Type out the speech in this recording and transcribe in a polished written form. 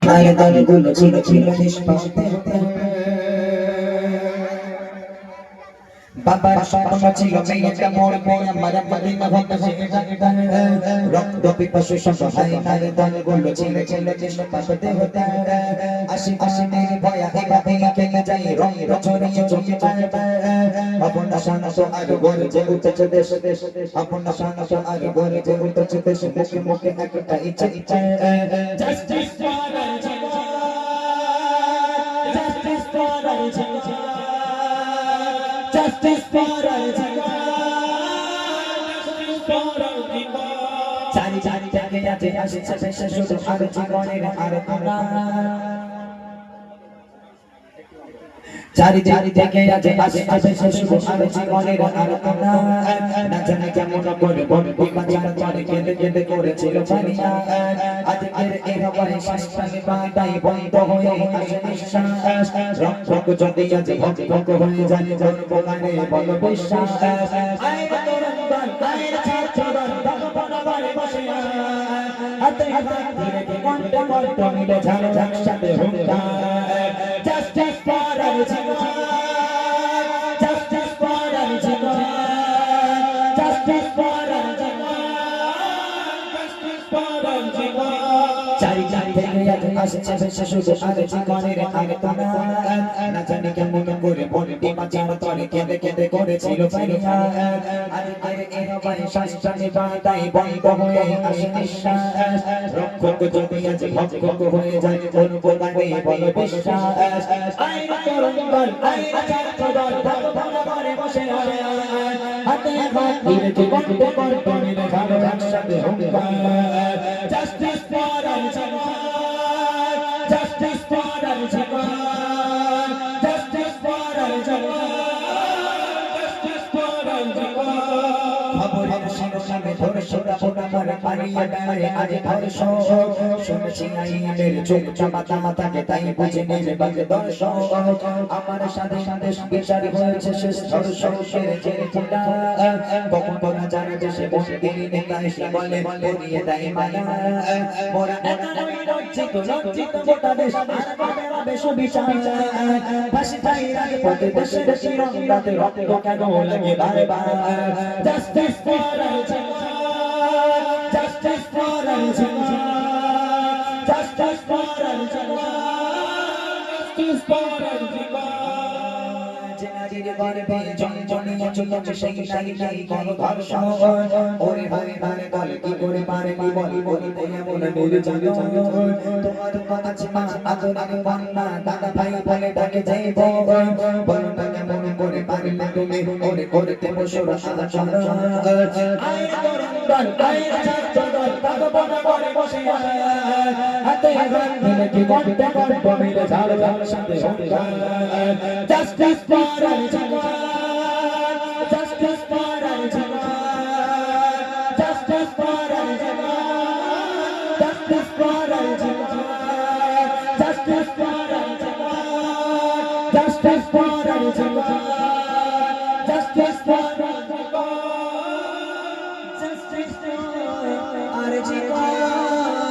আর দলগুলো ছিল ছিল নিষ্পাপে বাবার স্বপ্ন ছিল মেয়েটা মরবে আমার মদিনা হতে রক্ত পিপাসু সহায় আর দলগুলো ছিল ছিল নিষ্পাপে হতে আশি নির্ভয়া এভাবে কেটে যায় রং ছড়িয়ে চোখে আপন শান্ত আর গর্জে উঠেছে দেশ দেশ আপন শান্ত আর গর্জে উঠেছে দেশ মুখে মুখে একটা ইচ্ছা ইচ্ছা justice for justice for justice for চারি চারি জাগে আছে আসছে শেষ শুধু আর জীবনের আর তোমরা চারি চারি থেকে আছে আসছে শেষ শুধু আর জীবনের আর তোমরা না জানি কেমন করে বন্ধু বাঁচার পরে কেঁদে কেঁদে করেছিল পানিয়া আজকের এই হবাই শ্বাসটাকে পাতাই বন্ধ হয়ে আসে নিঃশ্বাস রক্ষক যদি আজ ভক্ত হয়ে যায় জন্ম গানে বল বিশ্বাস আয় তোরঙ্গল আয় ছাত্রদল ভগবান বারে বসে হাতে হাতে ধরে কণ্ঠে কণ্ঠ মিলে ঝাড় একসাথে হুঙ্কার justice for Jibon justice for Jibon justice for Jibon justice for Jibon চারি চারি থেকে আসছে শেষ শুধু আর জীবনের আর তোমরা না জানি কেমন করে বন্টি বাঁচার তরে কেঁদে কেঁদে করেছিল পানিয়া আজকের এই হবাই শ্বাসটাকে পাতাই বন্ধ হয়ে আসে নিঃশ্বাস রক্ষক যদি আজ ভক্ষক হয়ে যায় জন্ম গানে বল বিশ্বাস আয় তরঙ্গল আয় ছাত্রদল ভগবান বারে বসে হাতে হাত ধরে কণ্ঠে কণ্ঠ মিলে ঝাড় একসাথে হুঙ্কার justice for justice for Al-Jamal, justice for Al-Jamal, justice for Al-Jamal. খবরের শিরোনামে ধর্ষণ আমার পালিয়ে বেড়ায় আজ ধর্ষণ শুনেছি আইনের চোখ চাপাতা মাথাকে তাই বুঝে নেবে বাজে দর্শন আমার সাথে সাথে বিচার হয়েছে শেষ ধর্ষণের জেলখানা কখন তোরা জানে দেশে বন্দি নেতা এসে বলে বলিয়ে দেয় মায়া মোরা লজ্জিত লজ্জিত গোটা দেশ আর পাবে সুবিচার ফাঁসি চাই রাজপথে দেশের তিরঙ্গাতে রক্ত কেন লাগে বারবার justice for Al-Jamal justice for Al-Jamal justice for Al-Jamal justice for Al-Jamal জেনারির গর্বে জনজনিয়া চলছে সেই নারী নারী কোন ধর্ষণ ওরে হরে বারে দল কি করে পারে কি বলি বলিতে এমন নির্যাতন তোমার কাছে মা আদরের কন্যা দাদা ভাই বলে ডাকে যাইব বলো না কেমন করে পারলে তুমি ওরে করতে বসো আচরণ আয় তরঙ্গল আয় ছাত্রদল ভগবান বারে বসে হাতে হাত ধরে কি কণ্ঠে কণ্ঠ মিলে ঝাড় একসাথে হুঙ্কার justice for Al-Jamal justice for Al-Jamal justice for Al-Jamal justice for Al-Jamal justice for Al-Jamal justice for Al-Jamal justice for Al-Jamal justice for আল-জামাল